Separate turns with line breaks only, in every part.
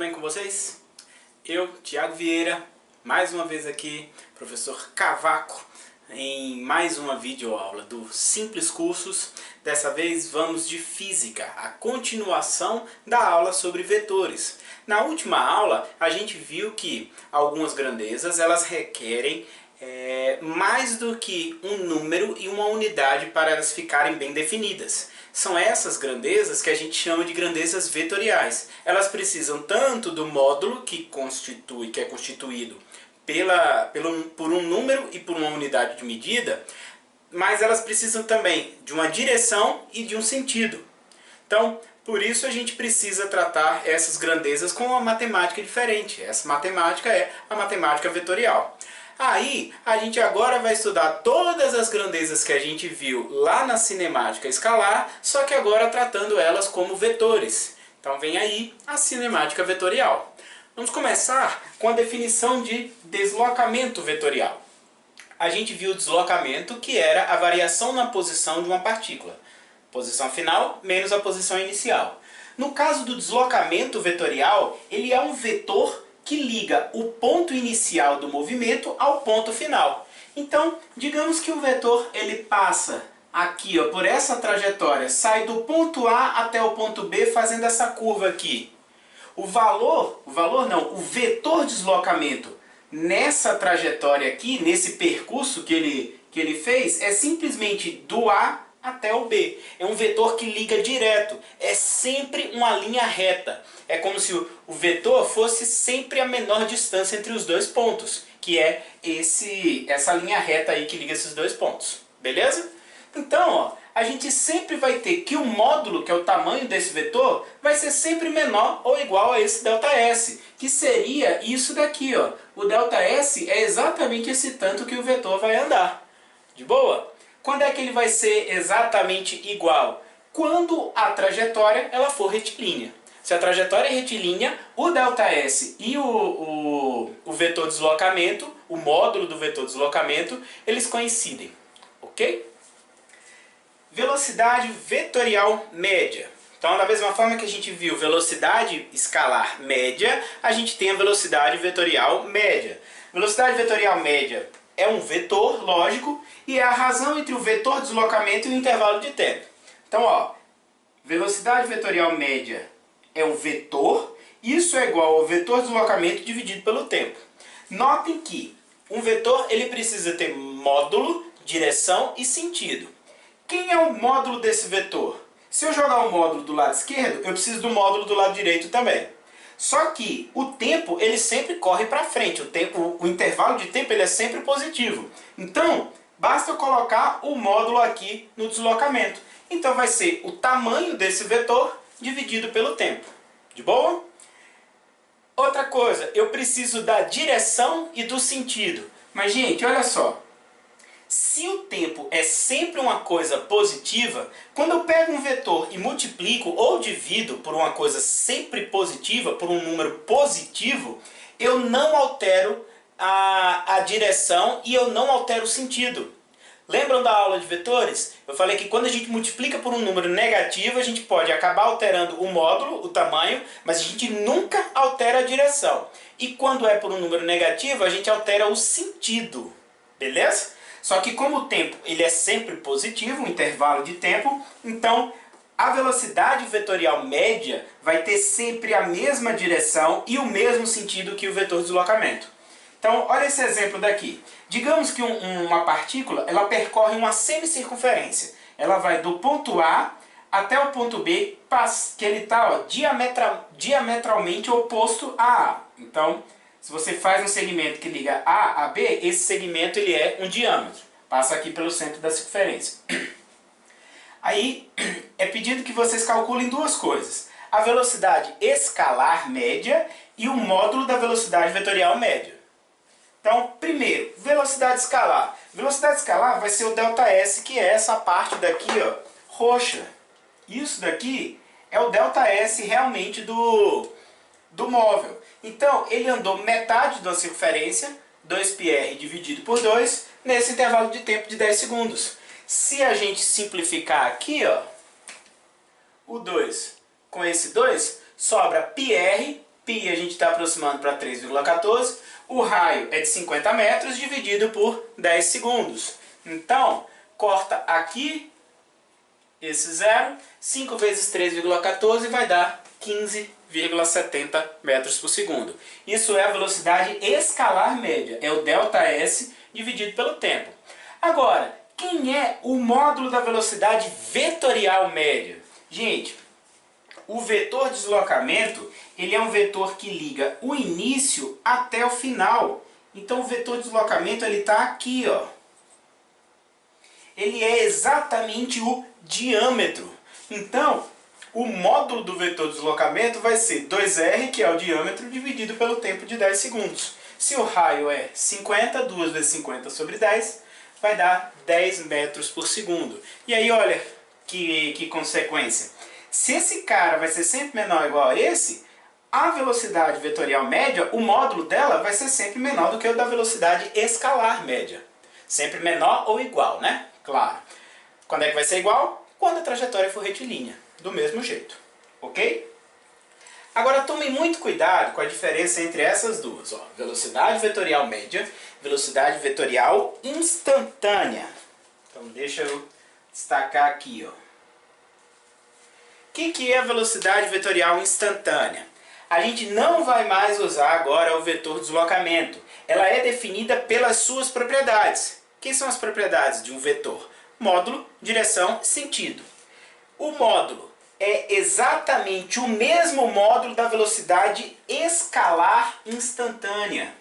bem com vocês? Eu, Thiago Vieira, mais uma vez aqui, professor Cavaco, em mais uma videoaula do Simples Cursos. Dessa vez vamos de Física, a continuação da aula sobre vetores. Na última aula a gente viu que algumas grandezas elas requerem mais do que um número e uma unidade para elas ficarem bem definidas. São essas grandezas que a gente chama de grandezas vetoriais. Elas precisam tanto do módulo que é constituído por um número e por uma unidade de medida, mas elas precisam também de uma direção e de um sentido. Então, por isso a gente precisa tratar essas grandezas com uma matemática diferente. Essa matemática é a matemática vetorial. Aí, a gente agora vai estudar todas as grandezas que a gente viu lá na cinemática escalar, só que agora tratando elas como vetores. Então vem aí a cinemática vetorial. Vamos começar com a definição de deslocamento vetorial. A gente viu o deslocamento, que era a variação na posição de uma partícula. Posição final menos a posição inicial. No caso do deslocamento vetorial, ele é um vetor que liga o ponto inicial do movimento ao ponto final. Então, digamos que o vetor ele passa aqui, por essa trajetória, sai do ponto A até o ponto B fazendo essa curva aqui. O vetor deslocamento nessa trajetória aqui, nesse percurso que ele fez, é simplesmente do A até o B. É um vetor que liga direto. É sempre uma linha reta. É como se o vetor fosse sempre a menor distância entre os dois pontos, que é essa linha reta aí que liga esses dois pontos. Beleza? Então, a gente sempre vai ter que o módulo, que é o tamanho desse vetor, vai ser sempre menor ou igual a esse ΔS, que seria isso daqui. O ΔS é exatamente esse tanto que o vetor vai andar. De boa? Quando é que ele vai ser exatamente igual? Quando a trajetória ela for retilínea. Se a trajetória é retilínea, o ΔS e o vetor deslocamento, o módulo do vetor deslocamento, eles coincidem. Ok? Velocidade vetorial média. Então, da mesma forma que a gente viu velocidade escalar média, a gente tem a velocidade vetorial média. Velocidade vetorial média é um vetor, lógico, e é a razão entre o vetor deslocamento e o intervalo de tempo. Então, velocidade vetorial média é um vetor, isso é igual ao vetor deslocamento dividido pelo tempo. Notem que um vetor ele precisa ter módulo, direção e sentido. Quem é o módulo desse vetor? Se eu jogar o módulo do lado esquerdo, eu preciso do módulo do lado direito também. Só que o tempo ele sempre corre para frente, o intervalo de tempo ele é sempre positivo. Então, basta eu colocar o módulo aqui no deslocamento. Então vai ser o tamanho desse vetor dividido pelo tempo. De boa? Outra coisa, eu preciso da direção e do sentido. Mas, gente, olha só. Se o tempo é sempre uma coisa positiva, quando eu pego um vetor e multiplico ou divido por uma coisa sempre positiva, por um número positivo, eu não altero a direção e eu não altero o sentido. Lembram da aula de vetores? Eu falei que quando a gente multiplica por um número negativo, a gente pode acabar alterando o módulo, o tamanho, mas a gente nunca altera a direção. E quando é por um número negativo, a gente altera o sentido. Beleza? Só que como o tempo ele é sempre positivo, um intervalo de tempo, então a velocidade vetorial média vai ter sempre a mesma direção e o mesmo sentido que o vetor deslocamento. Então, olha esse exemplo daqui. Digamos que uma partícula ela percorre uma semicircunferência. Ela vai do ponto A até o ponto B, que ele está diametralmente oposto a A. Então, se você faz um segmento que liga A a B, esse segmento ele é um diâmetro. Passa aqui pelo centro da circunferência. Aí é pedido que vocês calculem duas coisas. A velocidade escalar média e o módulo da velocidade vetorial média. Então, primeiro, velocidade escalar. Velocidade escalar vai ser o ΔS, que é essa parte daqui, roxa. Isso daqui é o ΔS realmente do móvel. Então, ele andou metade da circunferência, 2πr dividido por 2, nesse intervalo de tempo de 10 segundos. Se a gente simplificar aqui, o 2 com esse 2, sobra πr π a gente está aproximando para 3,14. O raio é de 50 metros dividido por 10 segundos. Então, corta aqui esse zero. 5 vezes 3,14 vai dar 15,70 metros por segundo. Isso é a velocidade escalar média. É o ΔS dividido pelo tempo. Agora, quem é o módulo da velocidade vetorial média? Gente, o vetor de deslocamento, ele é um vetor que liga o início até o final. Então o vetor de deslocamento ele está aqui, ó. Ele é exatamente o diâmetro. Então, o módulo do vetor de deslocamento vai ser 2r, que é o diâmetro, dividido pelo tempo de 10 segundos. Se o raio é 50, 2 vezes 50 sobre 10, vai dar 10 metros por segundo. E aí, olha que consequência. Se esse cara vai ser sempre menor ou igual a esse, a velocidade vetorial média, o módulo dela vai ser sempre menor do que o da velocidade escalar média. Sempre menor ou igual, né? Claro. Quando é que vai ser igual? Quando a trajetória for retilínea. Do mesmo jeito. Ok? Agora tomem muito cuidado com a diferença entre essas duas. Ó. Velocidade vetorial média, velocidade vetorial instantânea. Então deixa eu destacar aqui, ó. O que é a velocidade vetorial instantânea? A gente não vai mais usar agora o vetor de deslocamento. Ela é definida pelas suas propriedades. Quais são as propriedades de um vetor? Módulo, direção, sentido. O módulo é exatamente o mesmo módulo da velocidade escalar instantânea.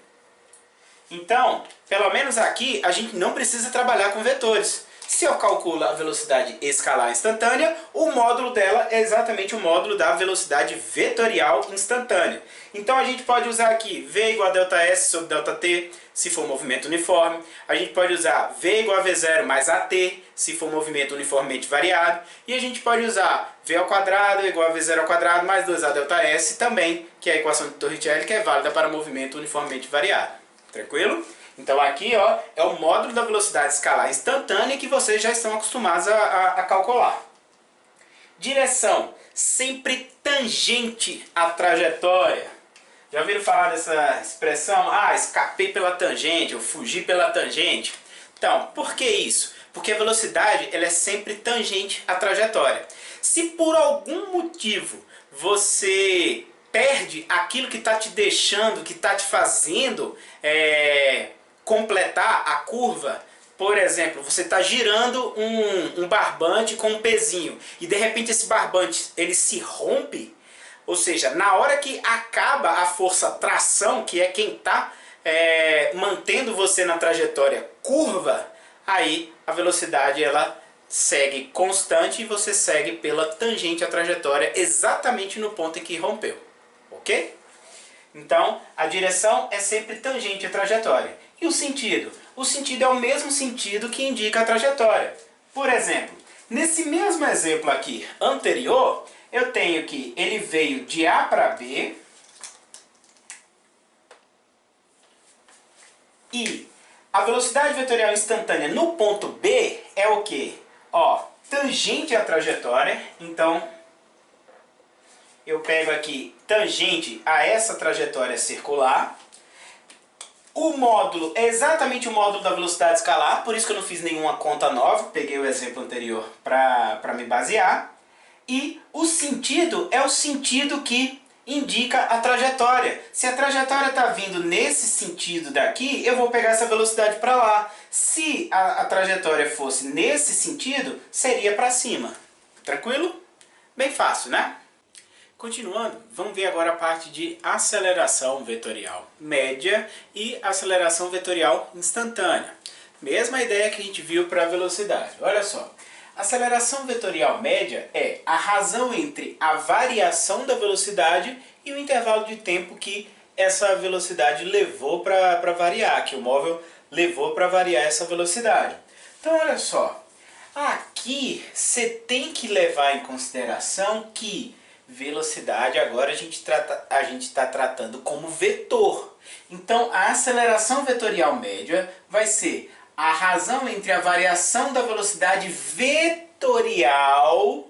Então, pelo menos aqui, a gente não precisa trabalhar com vetores. Se eu calculo a velocidade escalar instantânea, o módulo dela é exatamente o módulo da velocidade vetorial instantânea. Então a gente pode usar aqui V igual a ΔS sobre ΔT, se for movimento uniforme. A gente pode usar V igual a V0 mais AT, se for movimento uniformemente variado. E a gente pode usar V ao quadrado igual a V0 ao quadrado mais 2A ΔS também, que é a equação de Torricelli, que é válida para movimento uniformemente variado. Tranquilo? Então aqui ó, é o módulo da velocidade escalar instantânea que vocês já estão acostumados a calcular. Direção, sempre tangente à trajetória. Já ouviram falar dessa expressão? Ah, escapei pela tangente, ou fugi pela tangente. Então, por que isso? Porque a velocidade ela é sempre tangente à trajetória. Se por algum motivo você perde aquilo que está te deixando, que está te fazendo completar a curva, por exemplo, você está girando um barbante com um pezinho e de repente esse barbante ele se rompe, ou seja, na hora que acaba a força tração, que é quem está mantendo você na trajetória curva, aí a velocidade ela segue constante e você segue pela tangente à trajetória exatamente no ponto em que rompeu, ok? Então, a direção é sempre tangente à trajetória. E o sentido? O sentido é o mesmo sentido que indica a trajetória. Por exemplo, nesse mesmo exemplo aqui anterior, eu tenho que ele veio de A para B e a velocidade vetorial instantânea no ponto B é o quê? Ó, tangente à trajetória, então eu pego aqui tangente a essa trajetória circular. O módulo é exatamente o módulo da velocidade escalar, por isso que eu não fiz nenhuma conta nova, peguei o exemplo anterior para me basear. E o sentido é o sentido que indica a trajetória. Se a trajetória está vindo nesse sentido daqui, eu vou pegar essa velocidade para lá. Se a trajetória fosse nesse sentido, seria para cima. Tranquilo? Bem fácil, né? Continuando, vamos ver agora a parte de aceleração vetorial média e aceleração vetorial instantânea. Mesma ideia que a gente viu para a velocidade. Olha só, aceleração vetorial média é a razão entre a variação da velocidade e o intervalo de tempo que essa velocidade levou para variar, que o móvel levou para variar essa velocidade. Então olha só, aqui você tem que levar em consideração que velocidade agora a gente está tratando como vetor. Então a aceleração vetorial média vai ser a razão entre a variação da velocidade vetorial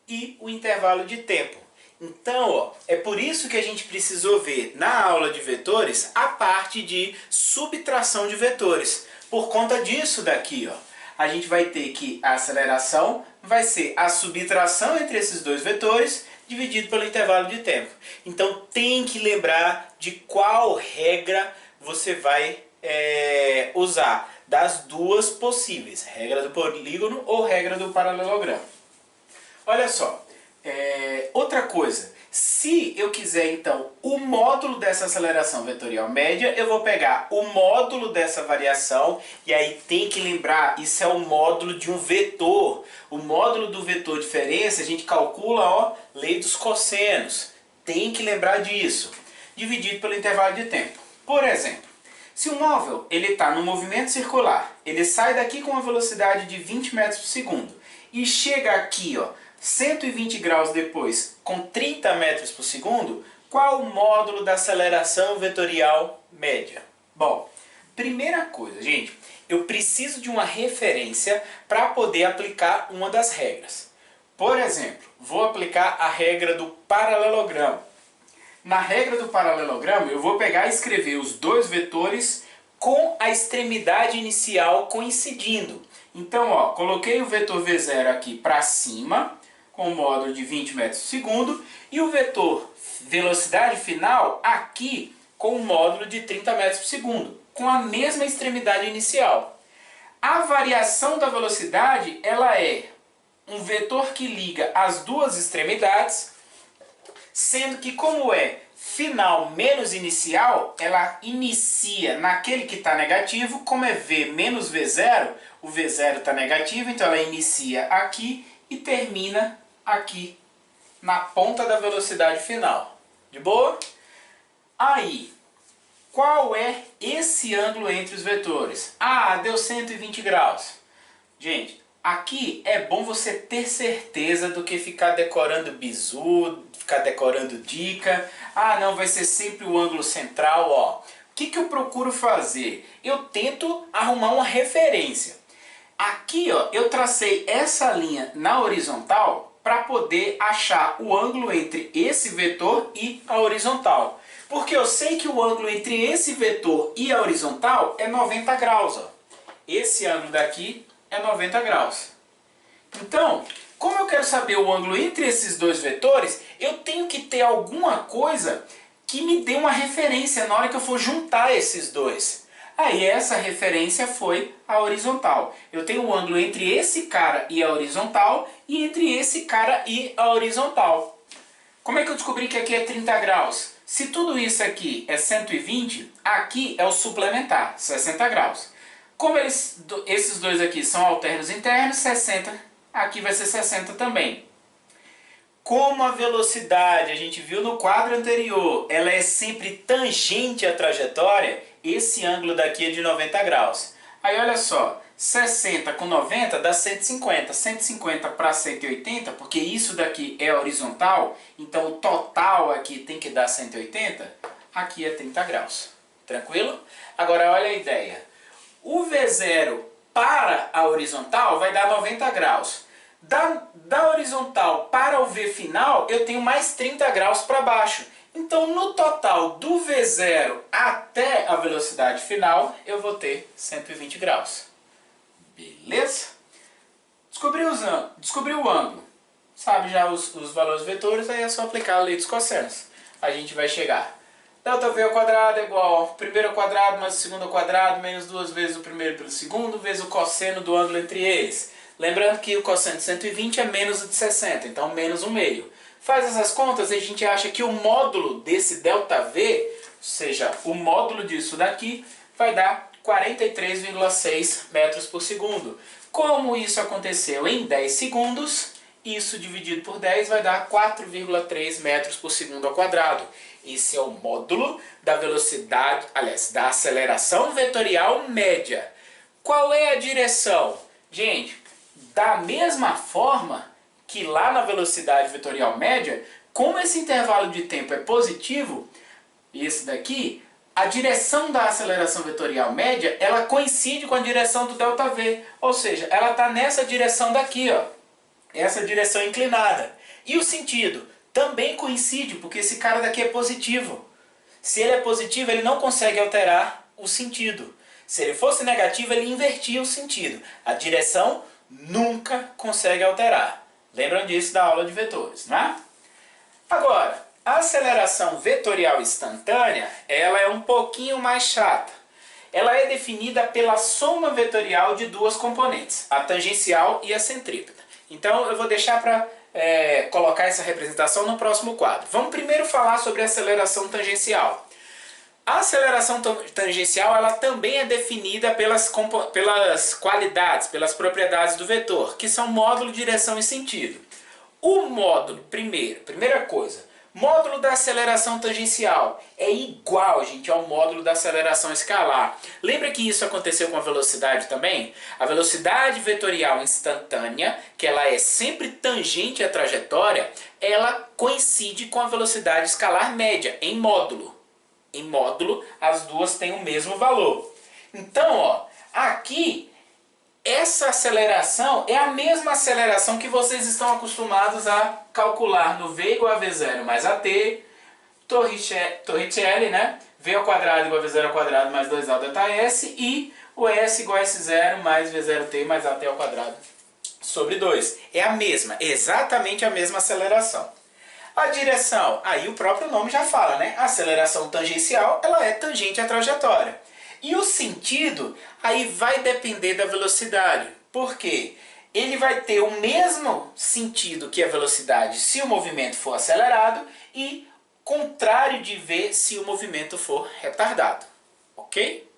e o intervalo de tempo. Então, ó, é por isso que a gente precisou ver na aula de vetores a parte de subtração de vetores. Por conta disso daqui, ó, a gente vai ter que a aceleração vai ser a subtração entre esses dois vetores dividido pelo intervalo de tempo. Então tem que lembrar de qual regra você vai usar das duas possíveis, regra do polígono ou regra do paralelogramo. Olha só, outra coisa, se eu quiser então o módulo dessa aceleração vetorial média, eu vou pegar o módulo dessa variação, e aí tem que lembrar, isso é o módulo de um vetor. O módulo do vetor diferença a gente calcula, ó, lei dos cossenos, tem que lembrar disso, dividido pelo intervalo de tempo. Por exemplo, se o móvel está no movimento circular, ele sai daqui com uma velocidade de 20 metros por segundo e chega aqui, ó, 120 graus depois, com 30 metros por segundo, qual o módulo da aceleração vetorial média? Bom, primeira coisa, gente, eu preciso de uma referência para poder aplicar uma das regras. Por exemplo, vou aplicar a regra do paralelogramo. Na regra do paralelogramo, eu vou pegar e escrever os dois vetores com a extremidade inicial coincidindo. Então, ó, coloquei o vetor V0 aqui para cima, com o módulo de 20 metros por segundo, e o vetor velocidade final aqui com o módulo de 30 metros por segundo, com a mesma extremidade inicial. A variação da velocidade, ela é um vetor que liga as duas extremidades, sendo que como é final menos inicial, ela inicia naquele que está negativo, como é V menos V0, o V0 está negativo, então ela inicia aqui e termina aqui na ponta da velocidade final. De boa? Aí, qual é esse ângulo entre os vetores? Ah, deu 120 graus. Gente, aqui é bom você ter certeza do que ficar decorando bizu, ficar decorando dica. Ah, não, vai ser sempre o ângulo central, ó. O que eu procuro fazer? Eu tento arrumar uma referência. Aqui, ó, eu tracei essa linha na horizontal para poder achar o ângulo entre esse vetor e a horizontal. Porque eu sei que o ângulo entre esse vetor e a horizontal é 90 graus. Ó. Esse ângulo daqui é 90 graus. Então, como eu quero saber o ângulo entre esses dois vetores, eu tenho que ter alguma coisa que me dê uma referência na hora que eu for juntar esses dois. Aí essa referência foi a horizontal. Eu tenho o ângulo entre esse cara e a horizontal e entre esse cara e a horizontal. Como é que eu descobri que aqui é 30 graus? Se tudo isso aqui é 120, aqui é o suplementar, 60 graus. Como esses dois aqui são alternos internos, 60, aqui vai ser 60 também. Como a velocidade, a gente viu no quadro anterior, ela é sempre tangente à trajetória, esse ângulo daqui é de 90 graus. Aí olha só, 60 com 90 dá 150, 150 para 180, porque isso daqui é horizontal, então o total aqui tem que dar 180, aqui é 30 graus. Tranquilo? Agora olha a ideia. O V0 para a horizontal vai dar 90 graus. Da horizontal para o V final, eu tenho mais 30 graus para baixo. Então, no total do V0 até a velocidade final, eu vou ter 120 graus. Beleza? Descobri o ângulo. Sabe já os valores vetores, aí é só aplicar a lei dos cossenos. A gente vai chegar. ΔV ao quadrado é igual ao primeiro ao quadrado mais o segundo ao quadrado, menos duas vezes o primeiro pelo segundo, vezes o cosseno do ângulo entre eles. Lembrando que o cosseno de 120 é menos o de 60, então menos 1/2. Faz essas contas e a gente acha que o módulo desse ΔV, ou seja, o módulo disso daqui, vai dar 43,6 metros por segundo. Como isso aconteceu em 10 segundos, isso dividido por 10 vai dar 4,3 metros por segundo ao quadrado. Esse é o módulo da velocidade, aliás, da aceleração vetorial média. Qual é a direção? Gente, da mesma forma que lá na velocidade vetorial média, como esse intervalo de tempo é positivo, esse daqui, a direção da aceleração vetorial média, ela coincide com a direção do ΔV. Ou seja, ela está nessa direção daqui, ó. Essa direção inclinada. E o sentido? também coincide, porque esse cara daqui é positivo. Se ele é positivo, ele não consegue alterar o sentido. Se ele fosse negativo, ele invertia o sentido. A direção nunca consegue alterar. Lembram disso da aula de vetores, não é? Agora, a aceleração vetorial instantânea, ela é um pouquinho mais chata. Ela é definida pela soma vetorial de duas componentes, a tangencial e a centrípeta. Então eu vou deixar para colocar essa representação no próximo quadro. Vamos primeiro falar sobre a aceleração tangencial. A aceleração tangencial ela também é definida pelas qualidades, pelas propriedades do vetor, que são módulo, direção e sentido. O módulo, primeira coisa, módulo da aceleração tangencial é igual, gente, ao módulo da aceleração escalar. Lembra que isso aconteceu com a velocidade também? A velocidade vetorial instantânea, que ela é sempre tangente à trajetória, ela coincide com a velocidade escalar média, em módulo. Em módulo, as duas têm o mesmo valor. Então, ó, aqui, essa aceleração é a mesma aceleração que vocês estão acostumados a calcular no V igual a V0 mais AT, Torricelli, né? V ao quadrado igual a V0 ao quadrado mais 2A delta S e o S igual a S0 mais V0T mais AT ao quadrado sobre 2. É a mesma, exatamente a mesma aceleração. A direção, aí o próprio nome já fala, né? A aceleração tangencial, ela é tangente à trajetória. E o sentido, aí vai depender da velocidade. Por quê? Ele vai ter o mesmo sentido que a velocidade se o movimento for acelerado e contrário de V se o movimento for retardado. Ok?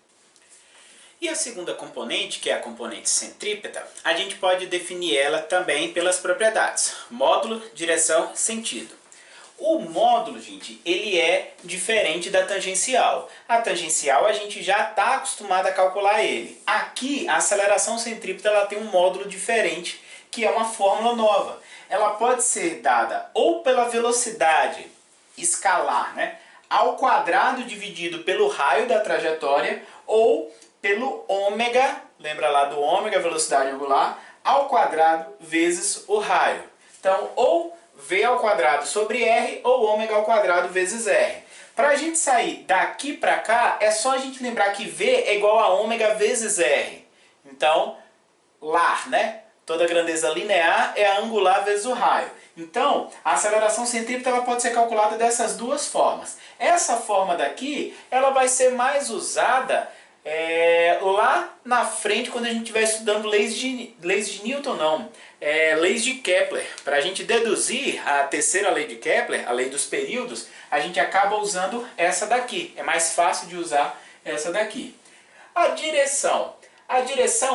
E a segunda componente, que é a componente centrípeta, a gente pode definir ela também pelas propriedades. Módulo, direção, sentido. O módulo, gente, ele é diferente da tangencial. A tangencial a gente já está acostumado a calcular ele. Aqui, a aceleração centrípeta ela tem um módulo diferente, que é uma fórmula nova. Ela pode ser dada ou pela velocidade escalar, né, ao quadrado dividido pelo raio da trajetória, ou pelo ômega, lembra lá do ômega, velocidade angular, ao quadrado vezes o raio. Então, ou V ao quadrado sobre R ou ômega ao quadrado vezes R. Para a gente sair daqui para cá, é só a gente lembrar que V é igual a ômega vezes R. Então, lar, né? Toda grandeza linear é a angular vezes o raio. Então, a aceleração centrípeta ela pode ser calculada dessas duas formas. Essa forma daqui, ela vai ser mais usada lá na frente, quando a gente estiver estudando leis de Newton, não, leis de Kepler. Para a gente deduzir a terceira lei de Kepler, a lei dos períodos, a gente acaba usando essa daqui. É mais fácil de usar essa daqui. A direção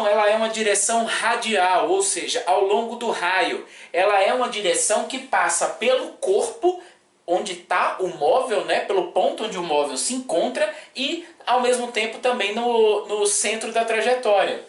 ela é uma direção radial, ou seja, ao longo do raio. Ela é uma direção que passa pelo corpo onde está o móvel, né, pelo ponto onde o móvel se encontra e, ao mesmo tempo, também no centro da trajetória.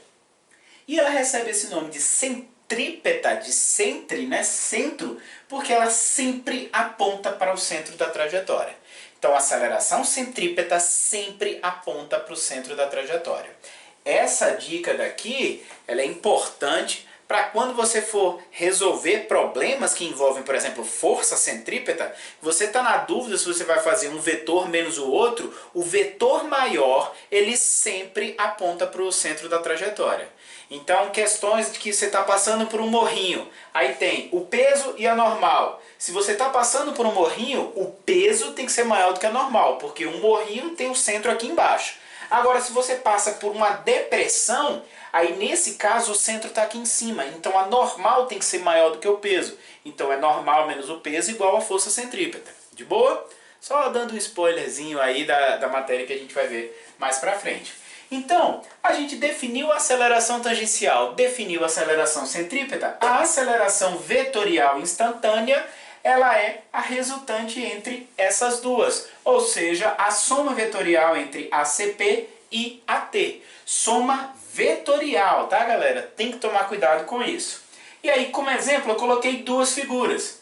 E ela recebe esse nome de centrípeta, de centre, né, centro, porque ela sempre aponta para o centro da trajetória. Então, a aceleração centrípeta sempre aponta para o centro da trajetória. Essa dica daqui, ela é importante para quando você for resolver problemas que envolvem, por exemplo, força centrípeta, você está na dúvida se você vai fazer um vetor menos o outro, o vetor maior, ele sempre aponta para o centro da trajetória. Então, questões de que você está passando por um morrinho, aí tem o peso e a normal. Se você está passando por um morrinho, o peso tem que ser maior do que a normal, porque um morrinho tem o centro aqui embaixo. Agora, se você passa por uma depressão, aí nesse caso o centro está aqui em cima. Então a normal tem que ser maior do que o peso. Então é normal menos o peso igual a força centrípeta. De boa? Só dando um spoilerzinho aí da matéria que a gente vai ver mais pra frente. Então, a gente definiu a aceleração tangencial, definiu a aceleração centrípeta. A aceleração vetorial instantânea, ela é a resultante entre essas duas, ou seja, a soma vetorial entre ACP e AT. Soma vetorial, tá, galera? Tem que tomar cuidado com isso. E aí, como exemplo, eu coloquei duas figuras.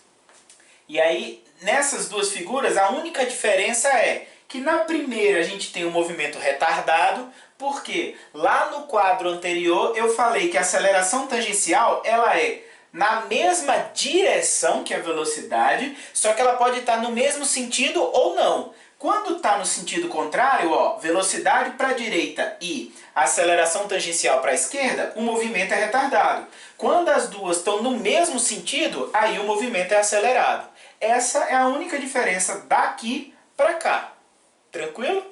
E aí, nessas duas figuras, a única diferença é que na primeira a gente tem um movimento retardado, porque lá no quadro anterior eu falei que a aceleração tangencial ela é na mesma direção que a velocidade, só que ela pode estar no mesmo sentido ou não. Quando está no sentido contrário, ó, velocidade para a direita e aceleração tangencial para a esquerda, o movimento é retardado. Quando as duas estão no mesmo sentido, aí o movimento é acelerado. Essa é a única diferença daqui para cá. Tranquilo?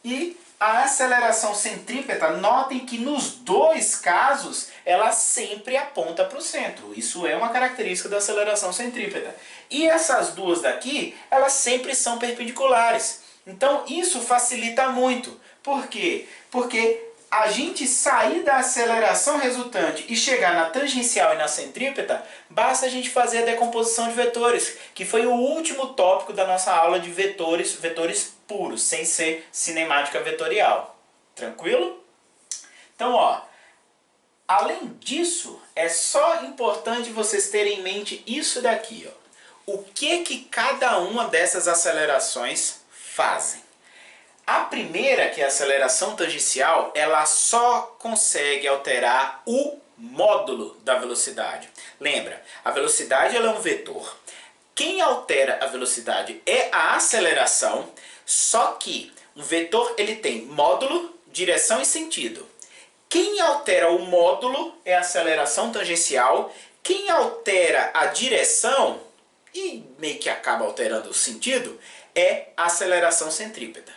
E a aceleração centrípeta, notem que nos dois casos, ela sempre aponta para o centro. Isso é uma característica da aceleração centrípeta. E essas duas daqui, elas sempre são perpendiculares. Então isso facilita muito. Por quê? Porque a gente sair da aceleração resultante e chegar na tangencial e na centrípeta, basta a gente fazer a decomposição de vetores, que foi o último tópico da nossa aula de vetores, vetores puros, sem ser cinemática vetorial. Tranquilo? Então, ó, além disso, é só importante vocês terem em mente isso daqui, ó. O que cada uma dessas acelerações fazem? A primeira, que é a aceleração tangencial, ela só consegue alterar o módulo da velocidade. Lembra, a velocidade ela é um vetor. Quem altera a velocidade é a aceleração, só que um vetor ele tem módulo, direção e sentido. Quem altera o módulo é a aceleração tangencial. Quem altera a direção e meio que acaba alterando o sentido é a aceleração centrípeta.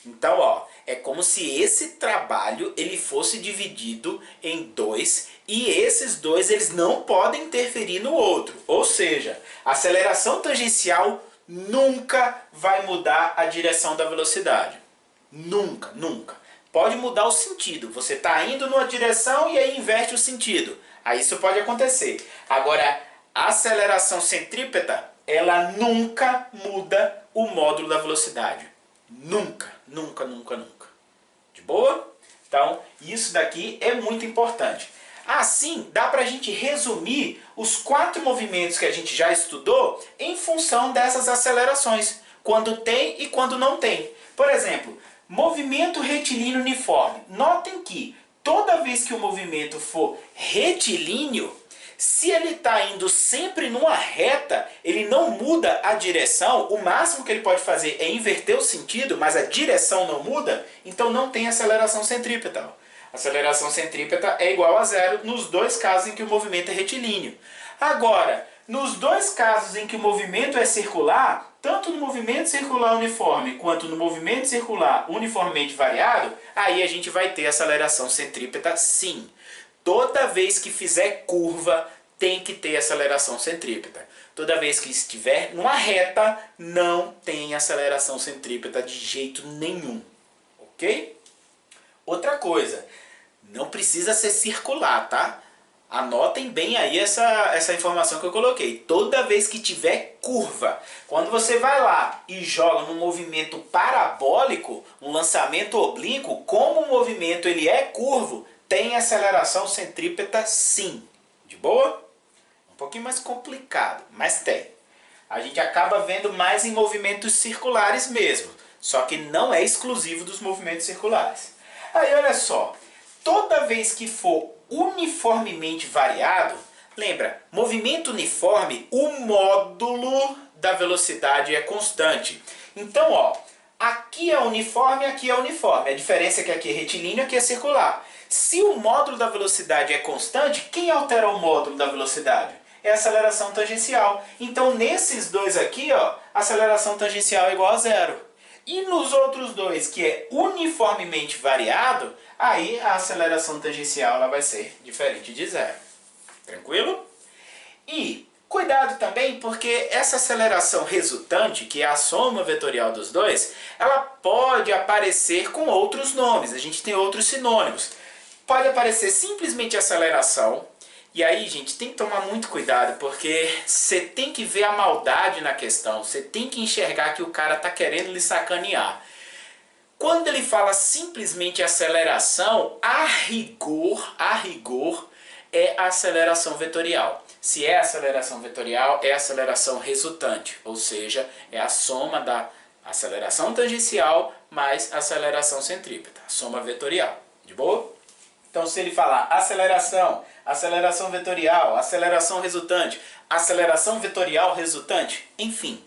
Então, ó, é como se esse trabalho ele fosse dividido em dois e esses dois eles não podem interferir no outro. Ou seja, a aceleração tangencial nunca vai mudar a direção da velocidade. Nunca, nunca. Pode mudar o sentido. Você está indo numa direção e aí inverte o sentido. Aí isso pode acontecer. Agora, a aceleração centrípeta, ela nunca muda o módulo da velocidade. Nunca, nunca, nunca, nunca. De boa? Então, isso daqui é muito importante. Assim, dá para a gente resumir os 4 movimentos que a gente já estudou em função dessas acelerações. Quando tem e quando não tem. Por exemplo, movimento retilíneo uniforme. Notem que toda vez que o movimento for retilíneo, se ele está indo sempre numa reta, ele não muda a direção, o máximo que ele pode fazer é inverter o sentido, mas a direção não muda, então não tem aceleração centrípeta. A aceleração centrípeta é igual a zero nos dois casos em que o movimento é retilíneo. Agora, nos dois casos em que o movimento é circular, tanto no movimento circular uniforme quanto no movimento circular uniformemente variado, aí a gente vai ter aceleração centrípeta sim. Toda vez que fizer curva, tem que ter aceleração centrípeta. Toda vez que estiver numa reta, não tem aceleração centrípeta de jeito nenhum. Ok? Outra coisa, não precisa ser circular, tá? Anotem bem aí essa informação que eu coloquei. Toda vez que tiver curva, quando você vai lá e joga num movimento parabólico, um lançamento oblíquo, como o movimento ele é curvo, tem aceleração centrípeta sim. De boa? Um pouquinho mais complicado, mas tem. A gente acaba vendo mais em movimentos circulares mesmo. Só que não é exclusivo dos movimentos circulares. Aí olha só. Toda vez que for uniformemente variado, lembra, movimento uniforme, o módulo da velocidade é constante. Então, ó, aqui é uniforme, aqui é uniforme. A diferença é que aqui é retilíneo, aqui é circular. Se o módulo da velocidade é constante, quem altera o módulo da velocidade? É a aceleração tangencial. Então, nesses dois aqui, ó, a aceleração tangencial é igual a zero. E nos outros dois, que é uniformemente variado, aí a aceleração tangencial ela vai ser diferente de zero. Tranquilo? E cuidado também, porque essa aceleração resultante, que é a soma vetorial dos dois, ela pode aparecer com outros nomes. A gente tem outros sinônimos. Pode aparecer simplesmente aceleração. E aí, gente, tem que tomar muito cuidado, porque você tem que ver a maldade na questão. Você tem que enxergar que o cara está querendo lhe sacanear. Quando ele fala simplesmente aceleração, a rigor, é a aceleração vetorial. Se é aceleração vetorial, é aceleração resultante. Ou seja, é a soma da aceleração tangencial mais aceleração centrípeta. A soma vetorial. De boa? Então se ele falar aceleração, aceleração vetorial, aceleração resultante, aceleração vetorial resultante, enfim,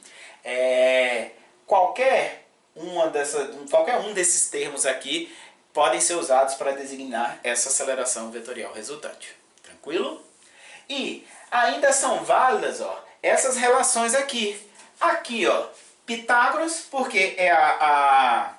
qualquer um desses termos aqui podem ser usados para designar essa aceleração vetorial resultante. Tranquilo? E ainda são válidas, ó, essas relações aqui. Aqui, ó, Pitágoras, porque é a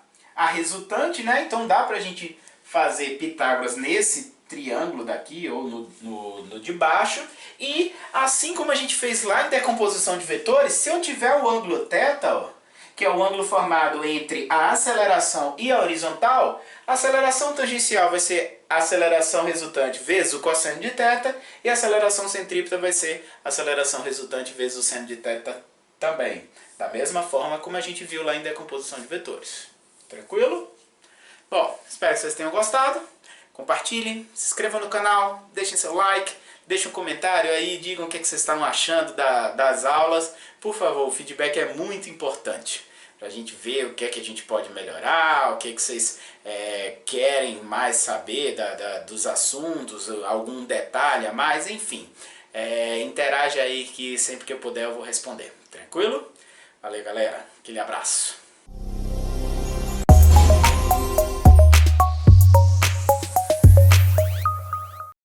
resultante, né? Então dá pra gente fazer Pitágoras nesse triângulo daqui, ou no de baixo. E assim como a gente fez lá em decomposição de vetores, se eu tiver o ângulo θ, ó, que é o ângulo formado entre a aceleração e a horizontal, a aceleração tangencial vai ser a aceleração resultante vezes o cosseno de θ, e a aceleração centrípeta vai ser a aceleração resultante vezes o seno de θ também. Da mesma forma como a gente viu lá em decomposição de vetores. Tranquilo? Bom, espero que vocês tenham gostado. Compartilhem, se inscrevam no canal, deixem seu like, deixem um comentário aí, digam o que vocês estão achando das aulas. Por favor, o feedback é muito importante para a gente ver o que é que a gente pode melhorar, o que é que vocês querem mais saber dos assuntos, algum detalhe a mais, enfim. Interage aí que sempre que eu puder eu vou responder. Tranquilo? Valeu, galera. Aquele abraço.